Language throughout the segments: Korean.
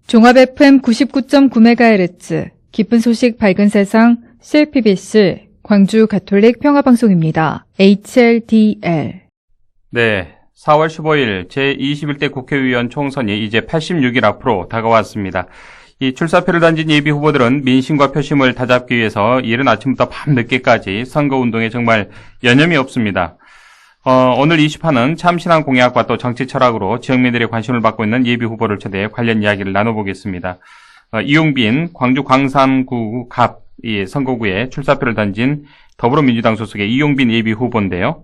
종합 FM 99.9MHz 기쁜 소식 밝은 세상 CLPBC 광주 가톨릭 평화방송입니다. HLDL. 네, 4월 15일 제21대 국회의원 총선이 이제 86일 앞으로 다가왔습니다. 이 출사표를 던진 예비 후보들은 민심과 표심을 다잡기 위해서 이른 아침부터 밤늦게까지 선거운동에 정말 여념이 없습니다. 오늘 이슈판은 참신한 공약과 또 정치 철학으로 지역민들의 관심을 받고 있는 예비 후보를 초대해 관련 이야기를 나눠보겠습니다. 이용빈 광주 광산구 갑 선거구에 출사표를 던진 더불어민주당 소속의 이용빈 예비 후보인데요.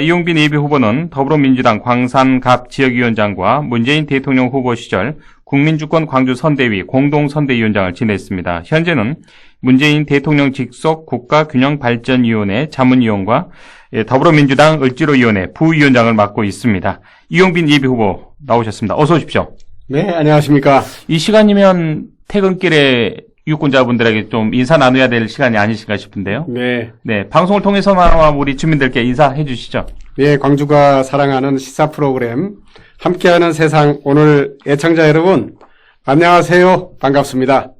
이용빈 예비 후보는 더불어민주당 광산갑 지역위원장과 문재인 대통령 후보 시절 국민주권 광주 선대위 공동선대위원장을 지냈습니다. 현재는 문재인 대통령 직속 국가균형발전위원회 자문위원과 더불어민주당 을지로위원회 부위원장을 맡고 있습니다. 이용빈 예비 후보 나오셨습니다. 어서 오십시오. 네, 안녕하십니까. 이 시간이면 퇴근길에 유권자분들에게 좀 인사 나눠야 될 시간이 아니실까 싶은데요. 네, 방송을 통해서나마 우리 주민들께 인사해 주시죠. 네, 광주가 사랑하는 시사 프로그램 함께하는 세상 오늘 애청자 여러분 안녕하세요. 반갑습니다.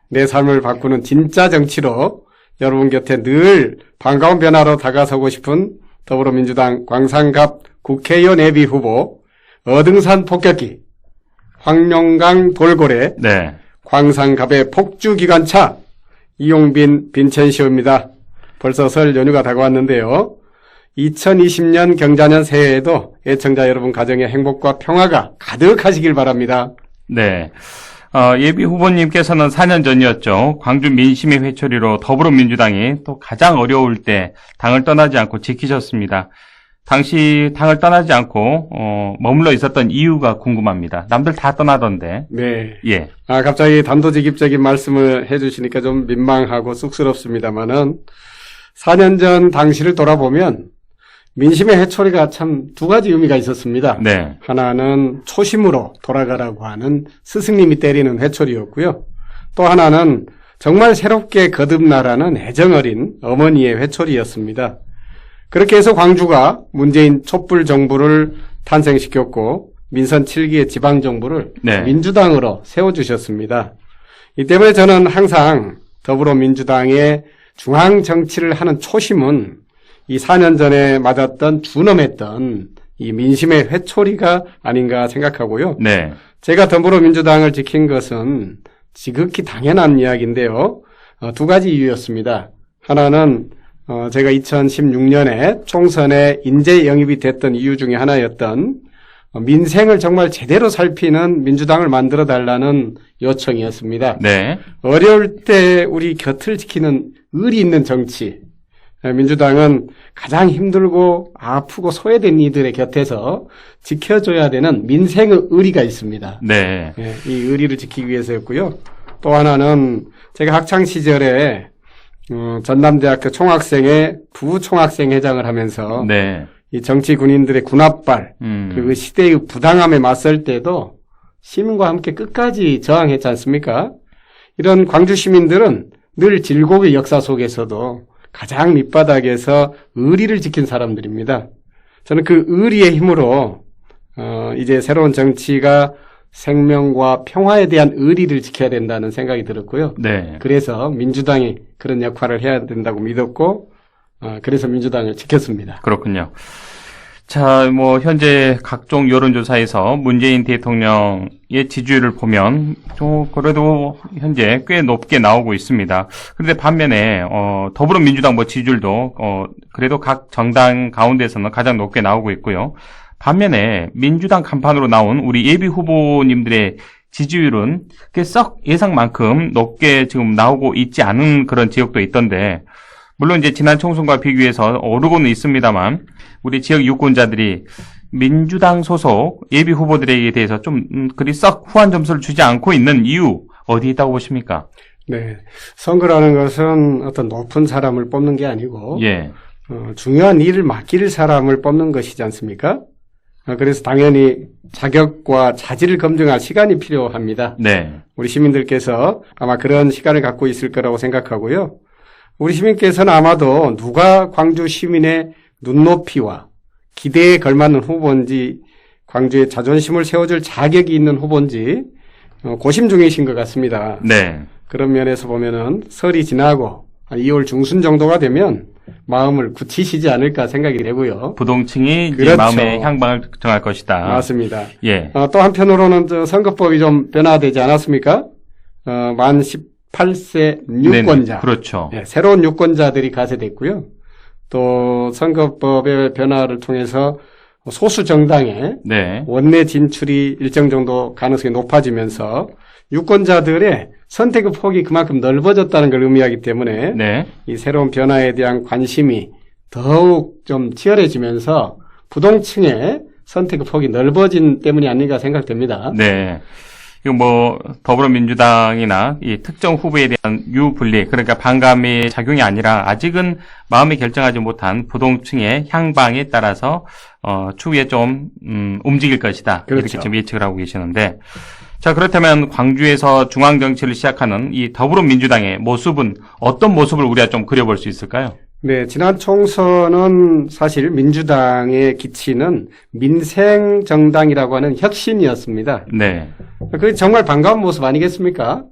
내 삶을 바꾸는 진짜 정치로 여러분 곁에 늘 반가운 변화로 다가서고 싶은 더불어민주당 광산갑 국회의원 예비 후보 어등산 폭격기 황룡강 돌고래 네. 광산갑의 폭주기관차 이용빈 빈첸시오입니다. 벌써 설 연휴가 다가왔는데요. 2020년 경자년 새해에도 애청자 여러분 가정의 행복과 평화가 가득하시길 바랍니다. 네. 예비 후보님께서는 4년 전이었죠. 광주 민심의 회초리로 더불어민주당이 또 가장 어려울 때 당을 떠나지 않고 지키셨습니다. 당시 당을 떠나지 않고 머물러 있었던 이유가 궁금합니다. 남들 다 떠나던데. 네. 예. 갑자기 단도직입적인 말씀을 해주시니까 좀 민망하고 쑥스럽습니다만은 4년 전 당시를 돌아보면 민심의 회초리가 참 두 가지 의미가 있었습니다. 네. 하나는 초심으로 돌아가라고 하는 스승님이 때리는 회초리였고요. 또 하나는 정말 새롭게 거듭나라는 애정어린 어머니의 회초리였습니다. 그렇게 해서 광주가 문재인 촛불 정부를 탄생시켰고 민선 7기의 지방정부를 네. 민주당으로 세워주셨습니다. 이 때문에 저는 항상 더불어민주당의 중앙정치를 하는 초심은 이 4년 전에 맞았던 준엄했던 이 민심의 회초리가 아닌가 생각하고요. 네. 제가 더불어민주당을 지킨 것은 지극히 당연한 이야기인데요. 두 가지 이유였습니다. 하나는 제가 2016년에 총선에 인재 영입이 됐던 이유 중에 하나였던 민생을 정말 제대로 살피는 민주당을 만들어 달라는 요청이었습니다. 네. 어려울 때 우리 곁을 지키는 의리 있는 정치. 민주당은 가장 힘들고 아프고 소외된 이들의 곁에서 지켜줘야 되는 민생의 의리가 있습니다. 네. 이 의리를 지키기 위해서였고요. 또 하나는 제가 학창 시절에 전남대학교 총학생회 부총학생회장을 하면서 네. 이 정치 군인들의 군합발 그리고 시대의 부당함에 맞설 때도 시민과 함께 끝까지 저항했지 않습니까? 이런 광주 시민들은 늘 질곡의 역사 속에서도 가장 밑바닥에서 의리를 지킨 사람들입니다. 저는 그 의리의 힘으로 이제 새로운 정치가 생명과 평화에 대한 의리를 지켜야 된다는 생각이 들었고요. 네. 그래서 민주당이 그런 역할을 해야 된다고 믿었고 그래서 민주당을 지켰습니다. 그렇군요. 자, 현재 각종 여론조사에서 문재인 대통령의 지지율을 보면, 그래도 현재 꽤 높게 나오고 있습니다. 그런데 반면에, 더불어민주당 지지율도, 그래도 각 정당 가운데서는 가장 높게 나오고 있고요. 반면에 민주당 간판으로 나온 우리 예비 후보님들의 지지율은 썩 예상만큼 높게 지금 나오고 있지 않은 그런 지역도 있던데, 물론 이제 지난 총선과 비교해서 오르고는 있습니다만 우리 지역 유권자들이 민주당 소속 예비 후보들에 대해서 좀 그리 썩 후한 점수를 주지 않고 있는 이유 어디 있다고 보십니까? 네, 선거라는 것은 어떤 높은 사람을 뽑는 게 아니고 예. 중요한 일을 맡길 사람을 뽑는 것이지 않습니까? 그래서 당연히 자격과 자질을 검증할 시간이 필요합니다. 네. 우리 시민들께서 아마 그런 시간을 갖고 있을 거라고 생각하고요. 우리 시민께서는 아마도 누가 광주 시민의 눈높이와 기대에 걸맞는 후보인지 광주의 자존심을 세워줄 자격이 있는 후보인지 고심 중이신 것 같습니다. 네. 그런 면에서 보면은 설이 지나고 한 2월 중순 정도가 되면 마음을 굳히시지 않을까 생각이 되고요. 부동층이 이제 그렇죠. 마음의 향방을 정할 것이다. 맞습니다. 예. 또 한편으로는 선거법이 좀 변화되지 않았습니까? 만 18세 유권자. 네네. 그렇죠. 예, 새로운 유권자들이 가세됐고요. 또 선거법의 변화를 통해서 소수 정당의 네. 원내 진출이 일정 정도 가능성이 높아지면서 유권자들의 선택의 폭이 그만큼 넓어졌다는 걸 의미하기 때문에 네. 이 새로운 변화에 대한 관심이 더욱 좀 치열해지면서 부동층의 선택의 폭이 넓어진 때문이 아닌가 생각됩니다. 네. 이거 뭐 더불어민주당이나 이 특정 후보에 대한 유불리 그러니까 반감의 작용이 아니라 아직은 마음이 결정하지 못한 부동층의 향방에 따라서 추후에 좀 움직일 것이다. 그렇죠. 이렇게 지금 예측을 하고 계시는데 자 그렇다면 광주에서 중앙 정치를 시작하는 이 더불어민주당의 모습은 어떤 모습을 우리가 좀 그려볼 수 있을까요? 네, 지난 총선은 사실 민주당의 기치는 민생 정당이라고 하는 혁신이었습니다. 네. 그게 정말 반가운 모습 아니겠습니까?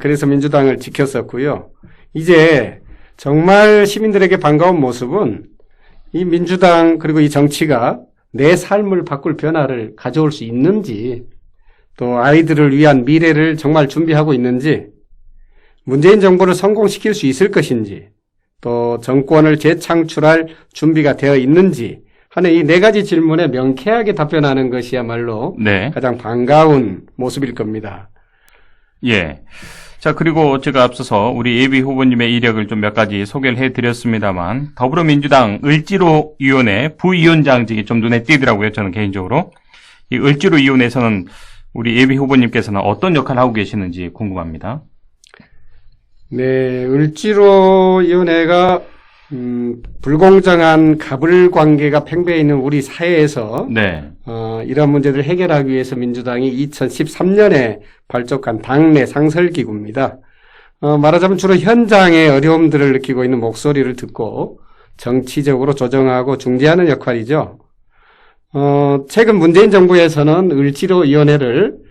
그래서 민주당을 지켰었고요. 이제 정말 시민들에게 반가운 모습은 이 민주당 그리고 이 정치가 내 삶을 바꿀 변화를 가져올 수 있는지 또 아이들을 위한 미래를 정말 준비하고 있는지 문재인 정부를 성공시킬 수 있을 것인지 또 정권을 재창출할 준비가 되어 있는지 하는 이 네 가지 질문에 명쾌하게 답변하는 것이야말로 네. 가장 반가운 모습일 겁니다. 예. 자, 그리고 제가 앞서서 우리 예비 후보님의 이력을 좀 몇 가지 소개를 해드렸습니다만, 더불어민주당 을지로위원회 부위원장직이 좀 눈에 띄더라고요, 저는 개인적으로. 이 을지로위원회에서는 우리 예비 후보님께서는 어떤 역할을 하고 계시는지 궁금합니다. 네, 을지로위원회가 불공정한 갑을 관계가 팽배해 있는 우리 사회에서 네. 이런 문제들을 해결하기 위해서 민주당이 2013년에 발족한 당내 상설기구입니다. 말하자면 주로 현장의 어려움들을 느끼고 있는 목소리를 듣고 정치적으로 조정하고 중재하는 역할이죠. 최근 문재인 정부에서는 을지로위원회를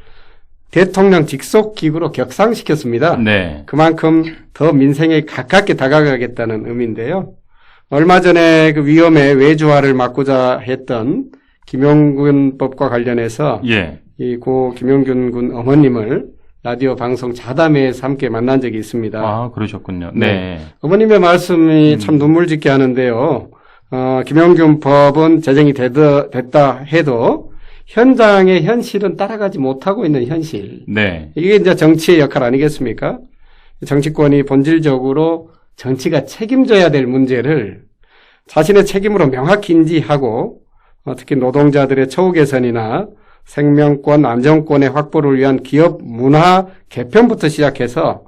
대통령 직속기구로 격상시켰습니다. 네. 그만큼 더 민생에 가깝게 다가가겠다는 의미인데요. 얼마 전에 그 위험의 외주화를 막고자 했던 김용균법과 관련해서 예. 이 고 김용균 군 어머님을 라디오 방송 자담회에서 함께 만난 적이 있습니다. 아, 그러셨군요. 네. 어머님의 말씀이 참 눈물 짓게 하는데요. 김용균 법은 제정이 됐다 해도 현장의 현실은 따라가지 못하고 있는 현실. 네. 이게 이제 정치의 역할 아니겠습니까? 정치권이 본질적으로 정치가 책임져야 될 문제를 자신의 책임으로 명확히 인지하고 특히 노동자들의 처우 개선이나 생명권, 안정권의 확보를 위한 기업 문화 개편부터 시작해서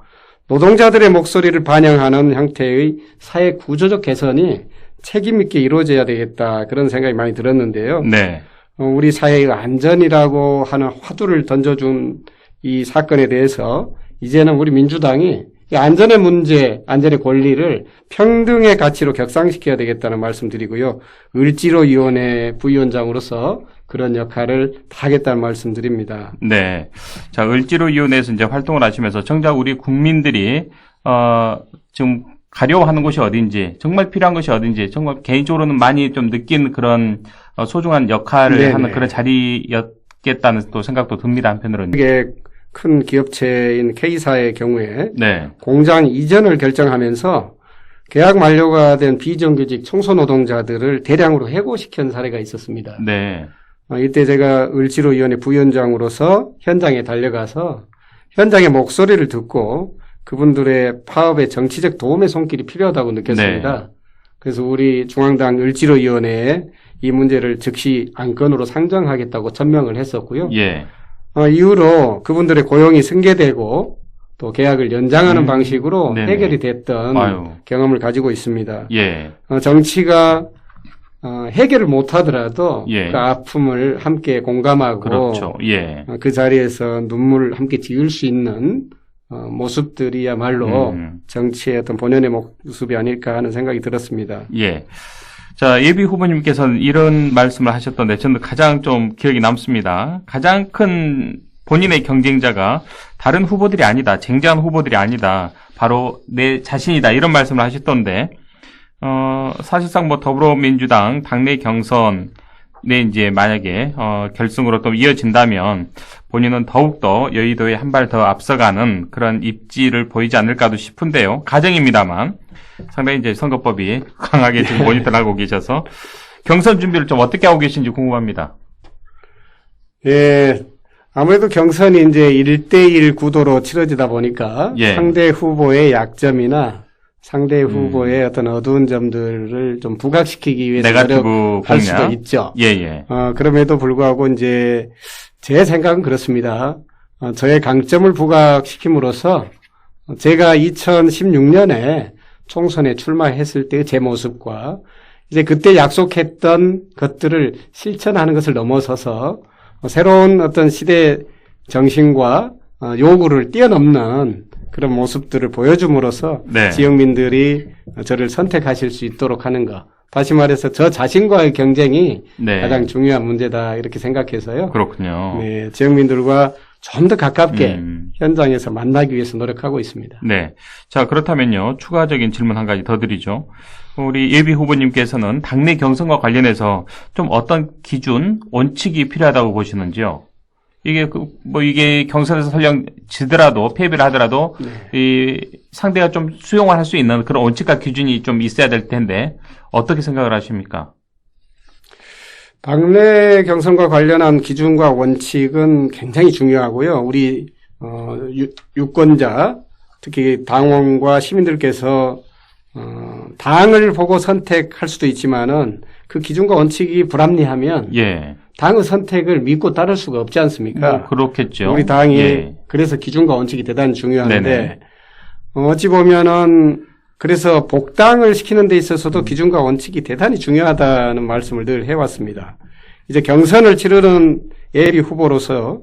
노동자들의 목소리를 반영하는 형태의 사회 구조적 개선이 책임 있게 이루어져야 되겠다. 그런 생각이 많이 들었는데요. 네. 우리 사회의 안전이라고 하는 화두를 던져준 이 사건에 대해서 이제는 우리 민주당이 이 안전의 문제, 안전의 권리를 평등의 가치로 격상시켜야 되겠다는 말씀드리고요. 을지로위원회 부위원장으로서 그런 역할을 하겠다는 말씀드립니다. 네. 자, 을지로위원회에서 이제 활동을 하시면서 정작 우리 국민들이, 지금 가려고 하는 곳이 어딘지, 정말 필요한 것이 어딘지, 정말 개인적으로는 많이 좀 느낀 그런 소중한 역할을 네네. 하는 그런 자리였겠다는 또 생각도 듭니다, 한편으로는. 이게 큰 기업체인 K사의 경우에 네. 공장 이전을 결정하면서 계약 만료가 된 비정규직 청소노동자들을 대량으로 해고시킨 사례가 있었습니다. 네. 이때 제가 을지로위원회 부위원장으로서 현장에 달려가서 현장의 목소리를 듣고 그분들의 파업에 정치적 도움의 손길이 필요하다고 느꼈습니다. 네. 그래서 우리 중앙당 을지로위원회에 이 문제를 즉시 안건으로 상정하겠다고 천명을 했었고요. 예. 이후로 그분들의 고용이 승계되고 또 계약을 연장하는 방식으로 네네. 해결이 됐던 아유. 경험을 가지고 있습니다. 예. 정치가 해결을 못하더라도 예. 그 아픔을 함께 공감하고 그렇죠. 예. 그 자리에서 눈물을 함께 지을 수 있는 모습들이야말로 정치의 어떤 본연의 모습이 아닐까 하는 생각이 들었습니다. 예. 자, 예비 후보님께서는 이런 말씀을 하셨던데 저는 가장 좀 기억이 남습니다. 가장 큰 본인의 경쟁자가 다른 후보들이 아니다, 쟁쟁한 후보들이 아니다, 바로 내 자신이다 이런 말씀을 하셨던데 사실상 뭐 더불어민주당 당내 경선에 이제 만약에 결승으로 또 이어진다면 본인은 더욱더 여의도에 한 발 더 앞서가는 그런 입지를 보이지 않을까도 싶은데요. 가정입니다만 상당히 이제 선거법이 강하게 지금 모니터하고 계셔서 경선 준비를 좀 어떻게 하고 계신지 궁금합니다. 예, 아무래도 경선이 이제 1대1 구도로 치러지다 보니까 예. 상대 후보의 약점이나 상대 후보의 어떤 어두운 점들을 좀 부각시키기 위해서 네거티브 노력할 수도 공략. 있죠. 예. 그럼에도 불구하고 이제 제 생각은 그렇습니다. 저의 강점을 부각시킴으로써 제가 2016년에 총선에 출마했을 때의 제 모습과 이제 그때 약속했던 것들을 실천하는 것을 넘어서서 새로운 어떤 시대 정신과 요구를 뛰어넘는 그런 모습들을 보여줌으로써 네. 지역민들이 저를 선택하실 수 있도록 하는 것. 다시 말해서 저 자신과의 경쟁이 네. 가장 중요한 문제다 이렇게 생각해서요. 그렇군요. 네, 지역민들과 좀 더 가깝게 음. 현장에서 만나기 위해서 노력하고 있습니다. 네. 자, 그렇다면요. 추가적인 질문 한 가지 더 드리죠. 우리 예비 후보님께서는 당내 경선과 관련해서 좀 어떤 기준, 원칙이 필요하다고 보시는지요? 이게 이게 경선에서 설령 지더라도 패배를 하더라도 이 상대가 좀 수용을 할 수 있는 그런 원칙과 기준이 좀 있어야 될 텐데 어떻게 생각을 하십니까? 당내 경선과 관련한 기준과 원칙은 굉장히 중요하고요. 우리 유권자, 특히 당원과 시민들께서 당을 보고 선택할 수도 있지만은 그 기준과 원칙이 불합리하면 예. 당의 선택을 믿고 따를 수가 없지 않습니까? 뭐 그렇겠죠. 우리 당이 예. 그래서 기준과 원칙이 대단히 중요한데 네네. 어찌 보면은 그래서 복당을 시키는 데 있어서도 기준과 원칙이 대단히 중요하다는 말씀을 늘 해왔습니다. 이제 경선을 치르는 예비 후보로서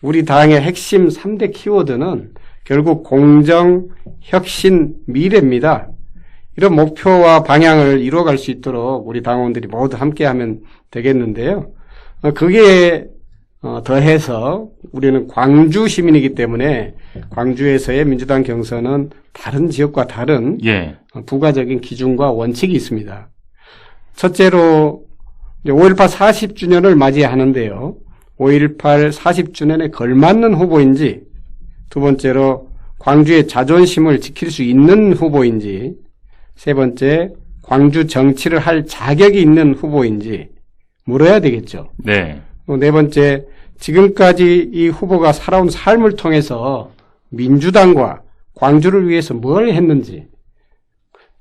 우리 당의 핵심 3대 키워드는 결국 공정, 혁신, 미래입니다. 이런 목표와 방향을 이루어갈 수 있도록 우리 당원들이 모두 함께하면 되겠는데요. 그게 더해서 우리는 광주 시민이기 때문에 광주에서의 민주당 경선은 다른 지역과 다른 예. 부가적인 기준과 원칙이 있습니다. 첫째로 5.18 40주년을 맞이하는데요. 5.18 40주년에 걸맞는 후보인지, 두 번째로 광주의 자존심을 지킬 수 있는 후보인지, 세 번째 광주 정치를 할 자격이 있는 후보인지 물어야 되겠죠. 네. 네 번째, 지금까지 이 후보가 살아온 삶을 통해서 민주당과 광주를 위해서 뭘 했는지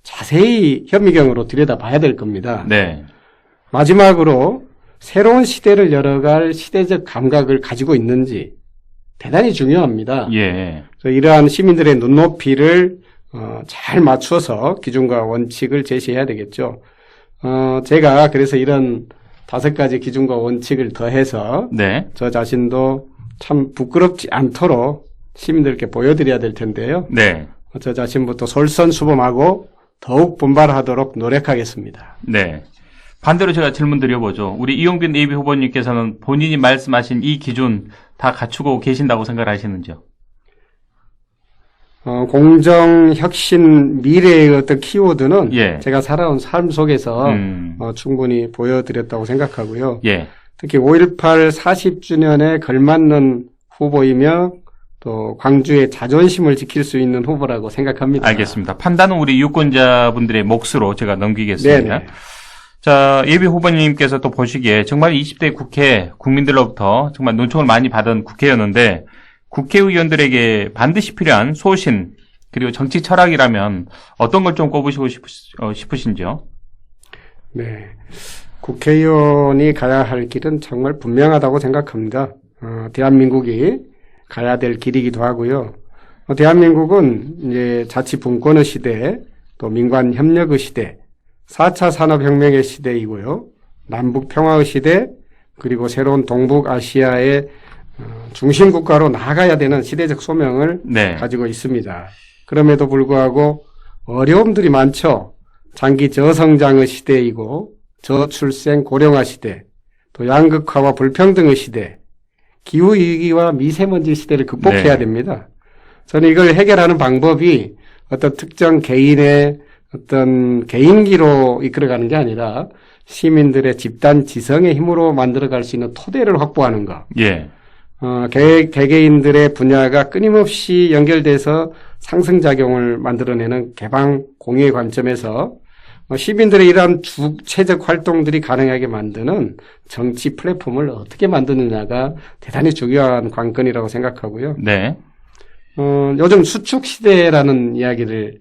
자세히 현미경으로 들여다봐야 될 겁니다. 네. 마지막으로 새로운 시대를 열어갈 시대적 감각을 가지고 있는지 대단히 중요합니다. 예. 그래서 이러한 시민들의 눈높이를 잘 맞춰서 기준과 원칙을 제시해야 되겠죠. 제가 그래서 이런 5가지 기준과 원칙을 더해서 네. 저 자신도 참 부끄럽지 않도록 시민들께 보여드려야 될 텐데요. 네. 저 자신부터 솔선수범하고 더욱 분발하도록 노력하겠습니다. 네. 반대로 제가 질문 드려보죠. 우리 이용빈 예비 후보님께서는 본인이 말씀하신 이 기준 다 갖추고 계신다고 생각하시는지요? 공정, 혁신, 미래의 어떤 키워드는 예. 제가 살아온 삶 속에서 충분히 보여드렸다고 생각하고요. 예. 특히 5.18 40주년에 걸맞는 후보이며 또 광주의 자존심을 지킬 수 있는 후보라고 생각합니다. 알겠습니다. 판단은 우리 유권자분들의 몫으로 제가 넘기겠습니다. 네네. 자, 예비 후보님께서 또 보시기에 정말 20대 국회 국민들로부터 정말 논청을 많이 받은 국회였는데 국회의원들에게 반드시 필요한 소신 그리고 정치 철학이라면 어떤 걸 좀 꼽으시고 싶으신지요? 네. 국회의원이 가야 할 길은 정말 분명하다고 생각합니다. 대한민국이 가야 될 길이기도 하고요. 대한민국은 이제 자치분권의 시대, 또 민관협력의 시대, 4차 산업혁명의 시대이고요. 남북평화의 시대, 그리고 새로운 동북아시아의 중심국가로 나아가야 되는 시대적 소명을 네. 가지고 있습니다. 그럼에도 불구하고 어려움들이 많죠. 장기 저성장의 시대이고 저출생 고령화 시대, 또 양극화와 불평등의 시대, 기후위기와 미세먼지 시대를 극복해야 네. 됩니다. 저는 이걸 해결하는 방법이 어떤 특정 개인의 어떤 개인기로 이끌어가는 게 아니라 시민들의 집단 지성의 힘으로 만들어갈 수 있는 토대를 확보하는 것. 예. 개개인들의 분야가 끊임없이 연결돼서 상승작용을 만들어내는 개방 공유의 관점에서 시민들의 이러한 주체적 활동들이 가능하게 만드는 정치 플랫폼을 어떻게 만드느냐가 대단히 중요한 관건이라고 생각하고요. 네. 요즘 수축 시대라는 이야기를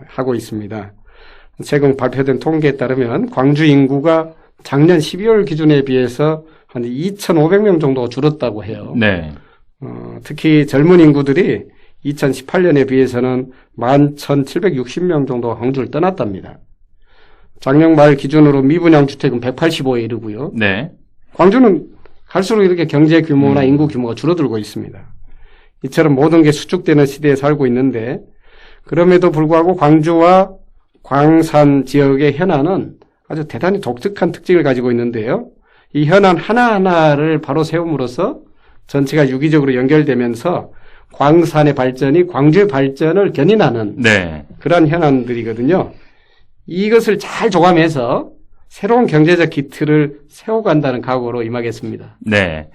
하고 있습니다. 최근 발표된 통계에 따르면 광주 인구가 작년 12월 기준에 비해서 한 2,500명 정도가 줄었다고 해요. 네. 특히 젊은 인구들이 2018년에 비해서는 11,760명 정도가 광주를 떠났답니다. 작년 말 기준으로 미분양 주택은 185에 이르고요. 네. 광주는 갈수록 이렇게 경제 규모나 인구 규모가 줄어들고 있습니다. 이처럼 모든 게 수축되는 시대에 살고 있는데 그럼에도 불구하고 광주와 광산 지역의 현안은 아주 대단히 독특한 특징을 가지고 있는데요. 이 현안 하나하나를 바로 세움으로써 전체가 유기적으로 연결되면서 광산의 발전이 광주의 발전을 견인하는 네. 그런 현안들이거든요. 이것을 잘 조감해서 새로운 경제적 기틀을 세워간다는 각오로 임하겠습니다. 네.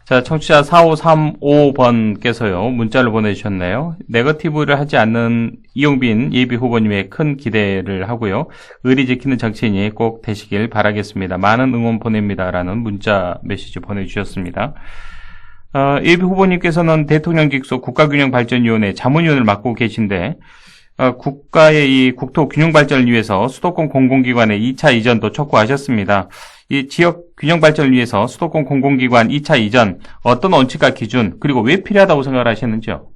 자, 청취자 4535번께서요, 문자를 보내주셨네요. 네거티브를 하지 않는 이용빈 예비후보님의 큰 기대를 하고요. 의리 지키는 정치인이 꼭 되시길 바라겠습니다. 많은 응원 보냅니다. 라는 문자 메시지 보내주셨습니다. 예비후보님께서는 대통령직속 국가균형발전위원회 자문위원을 맡고 계신데, 국가의 이 국토 균형 발전을 위해서 수도권 공공기관의 2차 이전도 촉구하셨습니다. 이 지역 균형 발전을 위해서 수도권 공공기관 2차 이전 어떤 원칙과 기준 그리고 왜 필요하다고 생각을 하셨는지요?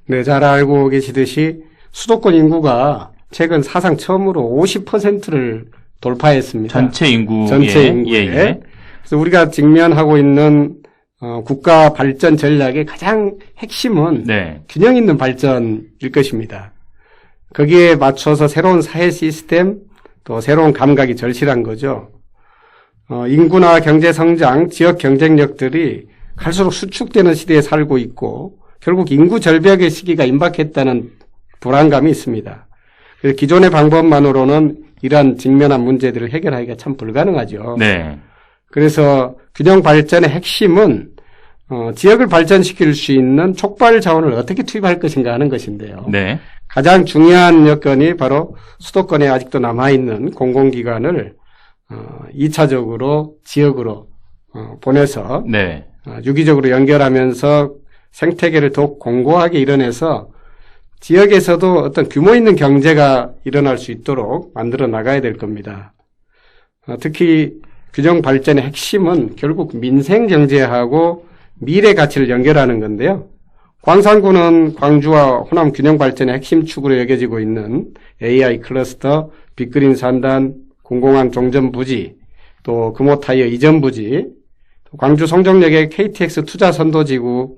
네, 잘 알고 계시듯이 수도권 인구가 최근 사상 처음으로 50%를 돌파했습니다. 전체 인구에. 전체 인구에. 예. 그래서 우리가 직면하고 있는 국가 발전 전략의 가장 핵심은 네. 균형 있는 발전일 것입니다. 거기에 맞춰서 새로운 사회 시스템 또 새로운 감각이 절실한 거죠. 인구나 경제 성장, 지역 경쟁력들이 갈수록 수축되는 시대에 살고 있고 결국 인구 절벽의 시기가 임박했다는 불안감이 있습니다. 그래서 기존의 방법만으로는 이러한 직면한 문제들을 해결하기가 참 불가능하죠. 네. 그래서 균형 발전의 핵심은 지역을 발전시킬 수 있는 촉발 자원을 어떻게 투입할 것인가 하는 것인데요. 네. 가장 중요한 여건이 바로 수도권에 아직도 남아있는 공공기관을 2차적으로 지역으로 보내서 네. 유기적으로 연결하면서 생태계를 더욱 공고하게 이뤄내서 지역에서도 어떤 규모 있는 경제가 일어날 수 있도록 만들어 나가야 될 겁니다. 특히 균형 발전의 핵심은 결국 민생 경제하고 미래 가치를 연결하는 건데요. 광산구는 광주와 호남 균형 발전의 핵심 축으로 여겨지고 있는 AI 클러스터, 빅그린 산단, 공공항 종전 부지, 또 금호타이어 이전 부지, 광주 송정역의 KTX 투자 선도지구,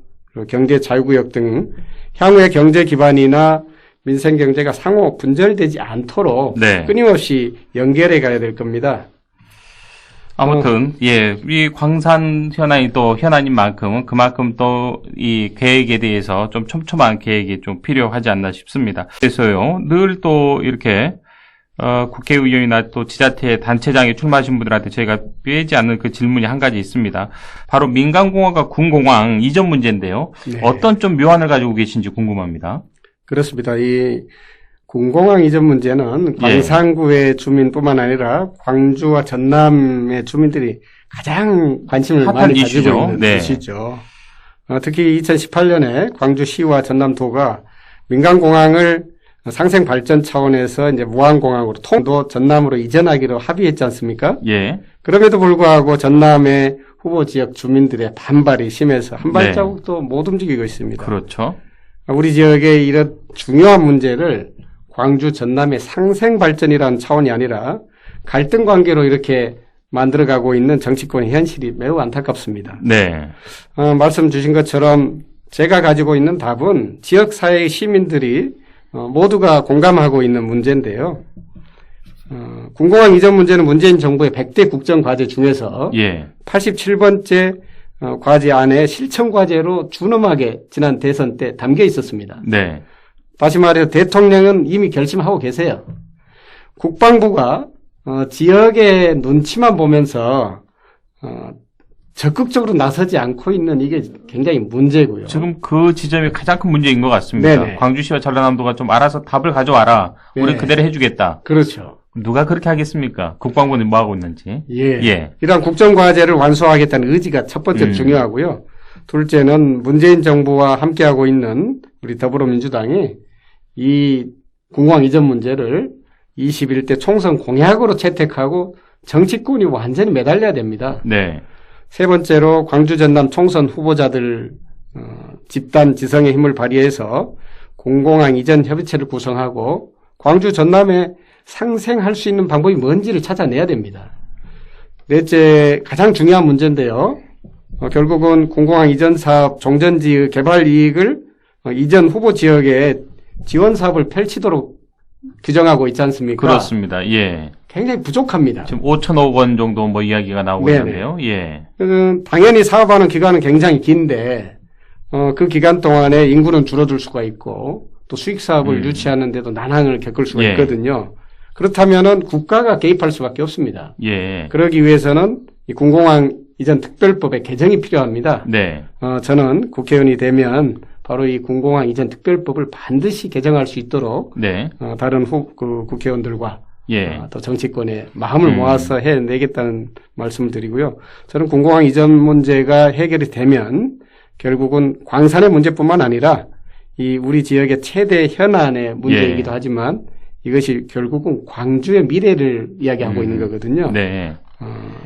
경제 자유구역 등 향후의 경제 기반이나 민생 경제가 상호 분절되지 않도록 네. 끊임없이 연결해 가야 될 겁니다. 아무튼, 예, 이 광산 현안이 또 현안인 만큼은 그만큼 또 이 계획에 대해서 좀 촘촘한 계획이 좀 필요하지 않나 싶습니다. 그래서요, 늘 또 이렇게, 국회의원이나 또 지자체 단체장에 출마하신 분들한테 저희가 빼지 않는 그 질문이 한 가지 있습니다. 바로 민간공항과 군공항 이전 문제인데요. 네. 어떤 좀 묘안을 가지고 계신지 궁금합니다. 그렇습니다. 이 군공항 이전 문제는 광산구의 주민뿐만 아니라 광주와 전남의 주민들이 가장 관심을 핫한 많이 이슈죠. 가지고 있는 네. 이슈죠. 특히 2018년에 광주시와 전남도가 민간공항을 상생 발전 차원에서 이제 무한공항으로 통도 전남으로 이전하기로 합의했지 않습니까? 예. 그럼에도 불구하고 전남의 후보 지역 주민들의 반발이 심해서 한 발자국도 못 움직이고 있습니다. 그렇죠. 우리 지역의 이런 중요한 문제를 광주 전남의 상생 발전이라는 차원이 아니라 갈등 관계로 이렇게 만들어가고 있는 정치권의 현실이 매우 안타깝습니다. 네. 말씀 주신 것처럼 제가 가지고 있는 답은 지역사회의 시민들이 모두가 공감하고 있는 문제인데요. 군공항 이전 문제는 문재인 정부의 100대 국정과제 중에서 예. 87번째 과제 안에 실천 과제로 준엄하게 지난 대선 때 담겨 있었습니다. 네. 다시 말해서 대통령은 이미 결심하고 계세요. 국방부가 지역의 눈치만 보면서 적극적으로 나서지 않고 있는 이게 굉장히 문제고요. 지금 그 지점이 가장 큰 문제인 것 같습니다. 네네. 광주시와 전라남도가 좀 알아서 답을 가져와라. 우리 네. 그대로 해주겠다. 그렇죠. 누가 그렇게 하겠습니까? 국방부는 뭐 하고 있는지. 예. 이러한 국정과제를 완수하겠다는 의지가 첫 번째로 중요하고요. 둘째는 문재인 정부와 함께하고 있는 우리 더불어민주당이 이 공항 이전 문제를 21대 총선 공약으로 채택하고 정치권이 완전히 매달려야 됩니다. 네. 세 번째로 광주 전남 총선 후보자들 집단 지성의 힘을 발휘해서 공공항 이전 협의체를 구성하고 광주 전남에 상생할 수 있는 방법이 뭔지를 찾아내야 됩니다. 넷째, 가장 중요한 문제인데요. 결국은 공공항 이전 사업 종전지의 개발 이익을 이전 후보 지역에 지원 사업을 펼치도록 규정하고 있지 않습니까? 그렇습니다. 예. 굉장히 부족합니다. 지금 5천억 원 정도 뭐 이야기가 나오고 네네. 있는데요. 예. 당연히 사업하는 기간은 굉장히 긴데 그 기간 동안에 인구는 줄어들 수가 있고 또 수익 사업을 유치하는데도 난항을 겪을 수가 예. 있거든요. 그렇다면은 국가가 개입할 수밖에 없습니다. 예. 그러기 위해서는 이 공공항 이전 특별법의 개정이 필요합니다. 네. 저는 국회의원이 되면 바로 이 공공항 이전 특별법을 반드시 개정할 수 있도록 네. 다른 국회의원들과 예. 또 정치권의 마음을 모아서 해내겠다는 말씀을 드리고요. 저는 공공항 이전 문제가 해결이 되면 결국은 광산의 문제뿐만 아니라 이 우리 지역의 최대 현안의 문제이기도 하지만 이것이 결국은 광주의 미래를 이야기하고 있는 거거든요. 네.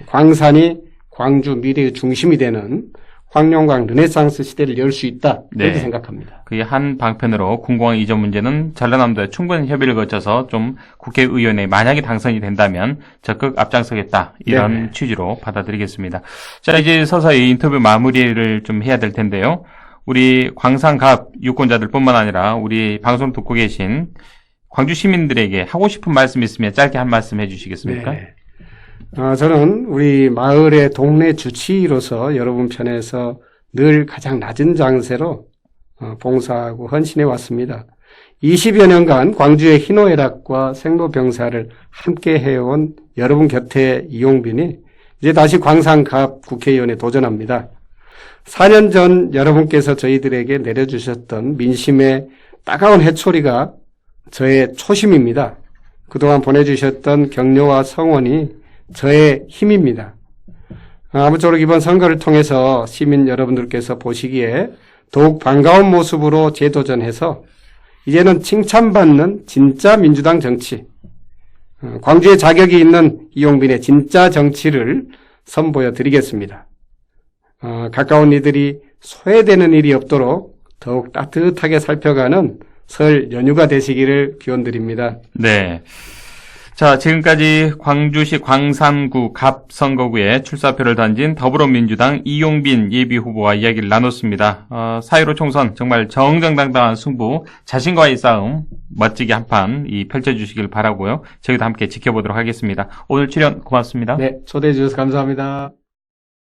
광산이 광주 미래의 중심이 되는 황룡강 르네상스 시대를 열 수 있다. 이렇게 네. 생각합니다. 그의 한 방편으로 공공항 이전 문제는 전라남도에 충분한 협의를 거쳐서 좀 국회의원에 만약에 당선이 된다면 적극 앞장서겠다. 이런 네네. 취지로 받아들이겠습니다. 자, 이제 서서히 인터뷰 마무리를 좀 해야 될 텐데요. 우리 광산갑 유권자들뿐만 아니라 우리 방송 듣고 계신 광주 시민들에게 하고 싶은 말씀 있으면 짧게 한 말씀 해주시겠습니까? 네. 저는 우리 마을의 동네 주치의로서 여러분 편에서 늘 가장 낮은 장세로 봉사하고 헌신해 왔습니다. 20여 년간 광주의 희노애락과 생로병사를 함께 해온 여러분 곁에 이용빈이 이제 다시 광산갑 국회의원에 도전합니다. 4년 전 여러분께서 저희들에게 내려주셨던 민심의 따가운 해초리가 저의 초심입니다. 그동안 보내주셨던 격려와 성원이 저의 힘입니다. 아무쪼록 이번 선거를 통해서 시민 여러분들께서 보시기에 더욱 반가운 모습으로 재도전해서 이제는 칭찬받는 진짜 민주당 정치, 광주에 자격이 있는 이용빈의 진짜 정치를 선보여 드리겠습니다. 가까운 이들이 소외되는 일이 없도록 더욱 따뜻하게 살펴가는 설 연휴가 되시기를 기원드립니다. 네. 자, 지금까지 광주시 광산구 갑 선거구에 출사표를 던진 더불어민주당 이용빈 예비후보와 이야기를 나눴습니다. 4.15 총선 정말 정정당당한 승부, 자신과의 싸움 멋지게 한판 펼쳐주시길 바라고요. 저희도 함께 지켜보도록 하겠습니다. 오늘 출연 고맙습니다. 네, 초대해 주셔서 감사합니다.